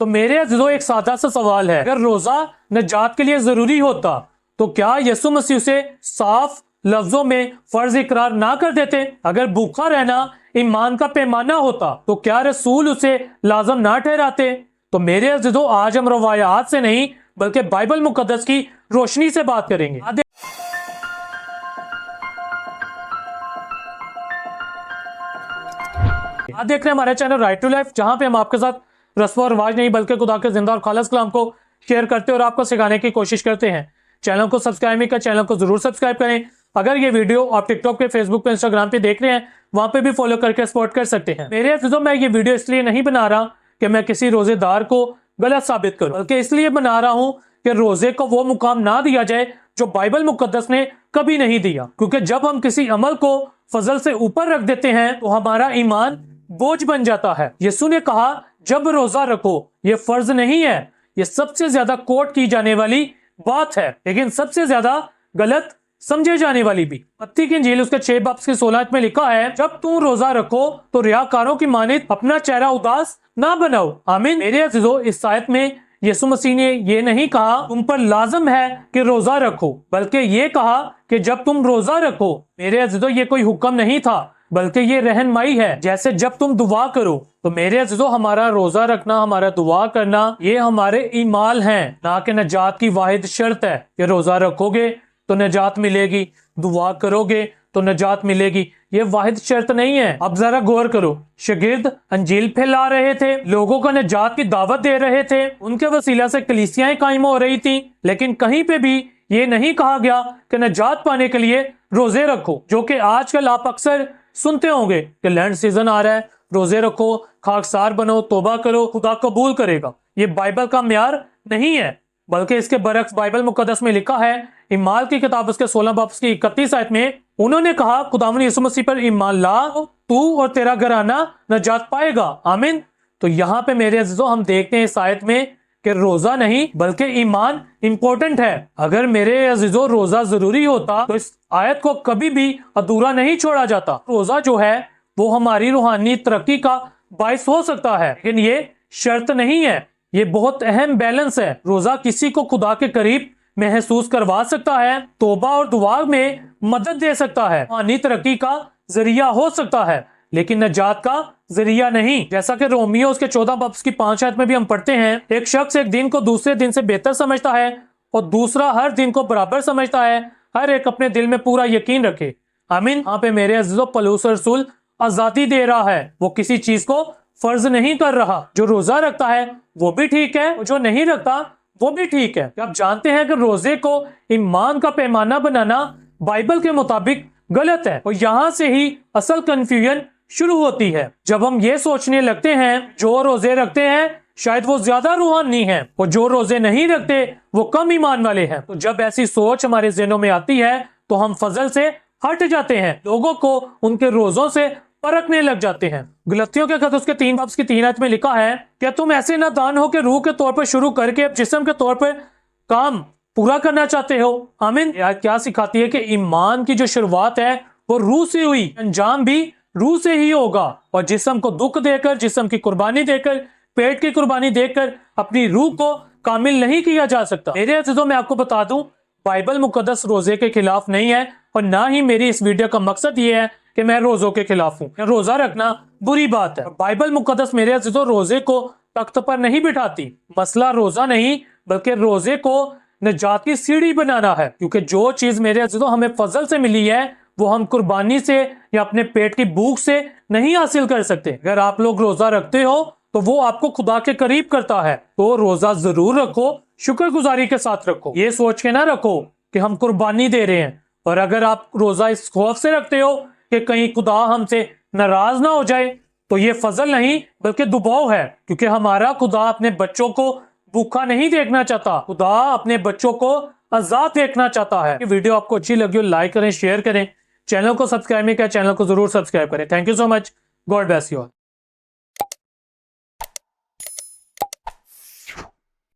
تو میرے عزیزوں ایک سادہ سا سوال ہے، اگر روزہ نجات کے لیے ضروری ہوتا تو کیا یسوع مسیح سے صاف لفظوں میں فرض اقرار نہ کر دیتے؟ اگر بھوکا رہنا ایمان کا پیمانہ ہوتا تو کیا رسول اسے لازم نہ ٹھہراتے؟ تو میرے عزیزوں آج ہم روایات سے نہیں بلکہ بائبل مقدس کی روشنی سے بات کریں گے۔ آپ دیکھ رہے ہیں ہمارے چینل رائٹ ٹو لائف، جہاں پہ ہم آپ کے ساتھ رسم و رواج نہیں بلکہ خدا کے زندہ اور خالص کلام کو شیئر کرتے اور آپ کو سکھانے کی کوشش کرتے ہیں۔ چینل کو سبسکرائب نہیں کر، چینل کو ضرور سبسکرائب کریں۔ اگر یہ ویڈیو آپ ٹک ٹاک پہ، فیس بک پہ، انسٹاگرام پہ دیکھ رہے ہیں، وہاں پہ بھی فالو کر کے سپورٹ کر سکتے ہیں۔ میرے عزیزوں میں یہ ویڈیو اس لیے نہیں بنا رہا کہ میں کسی روزے دار کو غلط ثابت کروں، بلکہ اس لیے بنا رہا ہوں کہ روزے کو وہ مقام نہ دیا جائے جو بائبل مقدس نے کبھی نہیں دیا، کیونکہ جب ہم کسی عمل کو فضل سے اوپر رکھ دیتے ہیں تو ہمارا ایمان بوجھ بن جاتا ہے۔ یسوع نے کہا جب روزہ رکھو، یہ فرض نہیں ہے، یہ سب سے زیادہ کوٹ کی جانے والی بات ہے، لیکن سب سے زیادہ غلط سمجھے جانے والی بھی۔ متی کی انجیل اس کے 6 باب کی 16 میں لکھا ہے، جب تم روزہ رکھو تو ریاکاروں کی مانند اپنا چہرہ اداس نہ بناؤ۔ آمین۔ میرے عزیزوں اس آیت میں یسوع مسیح نے یہ نہیں کہا تم پر لازم ہے کہ روزہ رکھو، بلکہ یہ کہا کہ جب تم روزہ رکھو۔ میرے عزیزوں یہ کوئی حکم نہیں تھا بلکہ یہ رہنمائی ہے، جیسے جب تم دعا کرو۔ تو میرے عزیزوں ہمارا روزہ رکھنا، ہمارا دعا کرنا، یہ ہمارے اعمال ہیں، نہ کہ نجات کی واحد شرط ہے کہ روزہ رکھو گے تو نجات ملے گی، دعا کرو گے تو نجات ملے گی، یہ واحد شرط نہیں ہے۔ اب ذرا غور کرو، شاگرد انجیل پھیلا رہے تھے، لوگوں کو نجات کی دعوت دے رہے تھے، ان کے وسیلہ سے کلیسیاں قائم ہو رہی تھیں، لیکن کہیں پہ بھی یہ نہیں کہا گیا کہ نجات پانے کے لیے روزے رکھو، جو کہ آج کل آپ اکثر سنتے ہوں گے کہ لینڈ سیزن آ رہا ہے، روزے رکھو، خاکسار بنو، توبہ کرو، خدا قبول کرے گا۔ یہ بائبل کا معیار نہیں ہے، بلکہ اس کے برعکس بائبل مقدس میں لکھا ہے، اعمال کی کتاب اس کے 16 باب کی 31 آیت میں انہوں نے کہا خداوند یسوع مسیح پر ایمان لا تو اور تیرا گھرانہ نجات پائے گا۔ آمین۔ تو یہاں پہ میرے عزیزوں ہم دیکھتے ہیں اس آیت میں کہ روزہ نہیں بلکہ ایمان امپورٹنٹ ہے۔ اگر میرے عزیزوں روزہ ضروری ہوتا تو اس آیت کو کبھی بھی ادھورا نہیں چھوڑا جاتا۔ روزہ جو ہے وہ ہماری روحانی ترقی کا باعث ہو سکتا ہے، لیکن یہ شرط نہیں ہے، یہ بہت اہم بیلنس ہے۔ روزہ کسی کو خدا کے قریب محسوس کروا سکتا ہے، توبہ اور دعا میں مدد دے سکتا ہے، روحانی ترقی کا ذریعہ ہو سکتا ہے، لیکن نجات کا ذریعہ نہیں۔ جیسا کہ رومیو اس کے 14 باب کی 5 آیت میں بھی ہم پڑھتے ہیں، ایک شخص ایک دن کو دوسرے دن سے بہتر سمجھتا ہے اور دوسرا ہر دن کو برابر سمجھتا ہے، ہر ایک اپنے دل میں پورا یقین رکھے۔ آمین۔ یہاں پہ میرے عزیزوں پولس رسول آزادی دے رہا ہے، وہ کسی چیز کو فرض نہیں کر رہا۔ جو روزہ رکھتا ہے وہ بھی ٹھیک ہے، جو نہیں رکھتا وہ بھی ٹھیک ہے۔ آپ جانتے ہیں کہ روزے کو ایمان کا پیمانہ بنانا بائبل کے مطابق غلط ہے، اور یہاں سے ہی اصل کنفیوژن شروع ہوتی ہے۔ جب ہم یہ سوچنے لگتے ہیں جو روزے رکھتے ہیں شاید وہ زیادہ روحانی ہیں اور جو روزے نہیں رکھتے وہ کم ایمان والے ہیں، تو جب ایسی سوچ ہمارے ذہنوں میں آتی ہے تو ہم فضل سے ہٹ جاتے ہیں، لوگوں کو ان کے روزوں سے پرکھنے لگ جاتے ہیں۔ غلطیوں کے خط اس کے 3 باب کی 3 آیت میں لکھا ہے کہ تم ایسے نادان ہو کہ روح کے طور پر شروع کر کے جسم کے طور پر کام پورا کرنا چاہتے ہو۔ آمین۔ یہ آیت کیا سکھاتی ہے کہ ایمان کی جو شروعات ہے وہ روح سے ہوئی، انجام بھی روح سے ہی ہوگا، اور جسم کو دکھ دے کر، جسم کی قربانی دے کر، پیٹ کی قربانی دے کر اپنی روح کو کامل نہیں کیا جا سکتا۔ میرے عزیزوں میں آپ کو بتا دوں بائبل مقدس روزے کے خلاف نہیں ہے، اور نہ ہی میری اس ویڈیو کا مقصد یہ ہے کہ میں روزوں کے خلاف ہوں۔ روزہ رکھنا بری بات ہے، بائبل مقدس میرے عزیزوں روزے کو تخت پر نہیں بٹھاتی۔ مسئلہ روزہ نہیں بلکہ روزے کو نجات کی سیڑھی بنانا ہے، کیونکہ جو چیز میرے عزیزوں ہمیں فضل سے ملی ہے وہ ہم قربانی سے یا اپنے پیٹ کی بھوک سے نہیں حاصل کر سکتے۔ اگر آپ لوگ روزہ رکھتے ہو تو وہ آپ کو خدا کے قریب کرتا ہے، تو روزہ ضرور رکھو، شکر گزاری کے ساتھ رکھو، یہ سوچ کے نہ رکھو کہ ہم قربانی دے رہے ہیں۔ اور اگر آپ روزہ اس خوف سے رکھتے ہو کہ کہیں خدا ہم سے ناراض نہ ہو جائے تو یہ فضل نہیں بلکہ دباؤ ہے، کیونکہ ہمارا خدا اپنے بچوں کو بھوکا نہیں دیکھنا چاہتا، خدا اپنے بچوں کو آزاد دیکھنا چاہتا ہے۔ یہ ویڈیو آپ کو اچھی لگی ہو لائک کریں، شیئر کریں، چینل کو سبسکرائب نہیں کیا چینل کو ضرور سبسکرائب کریں۔ Thank you so much, God bless you all.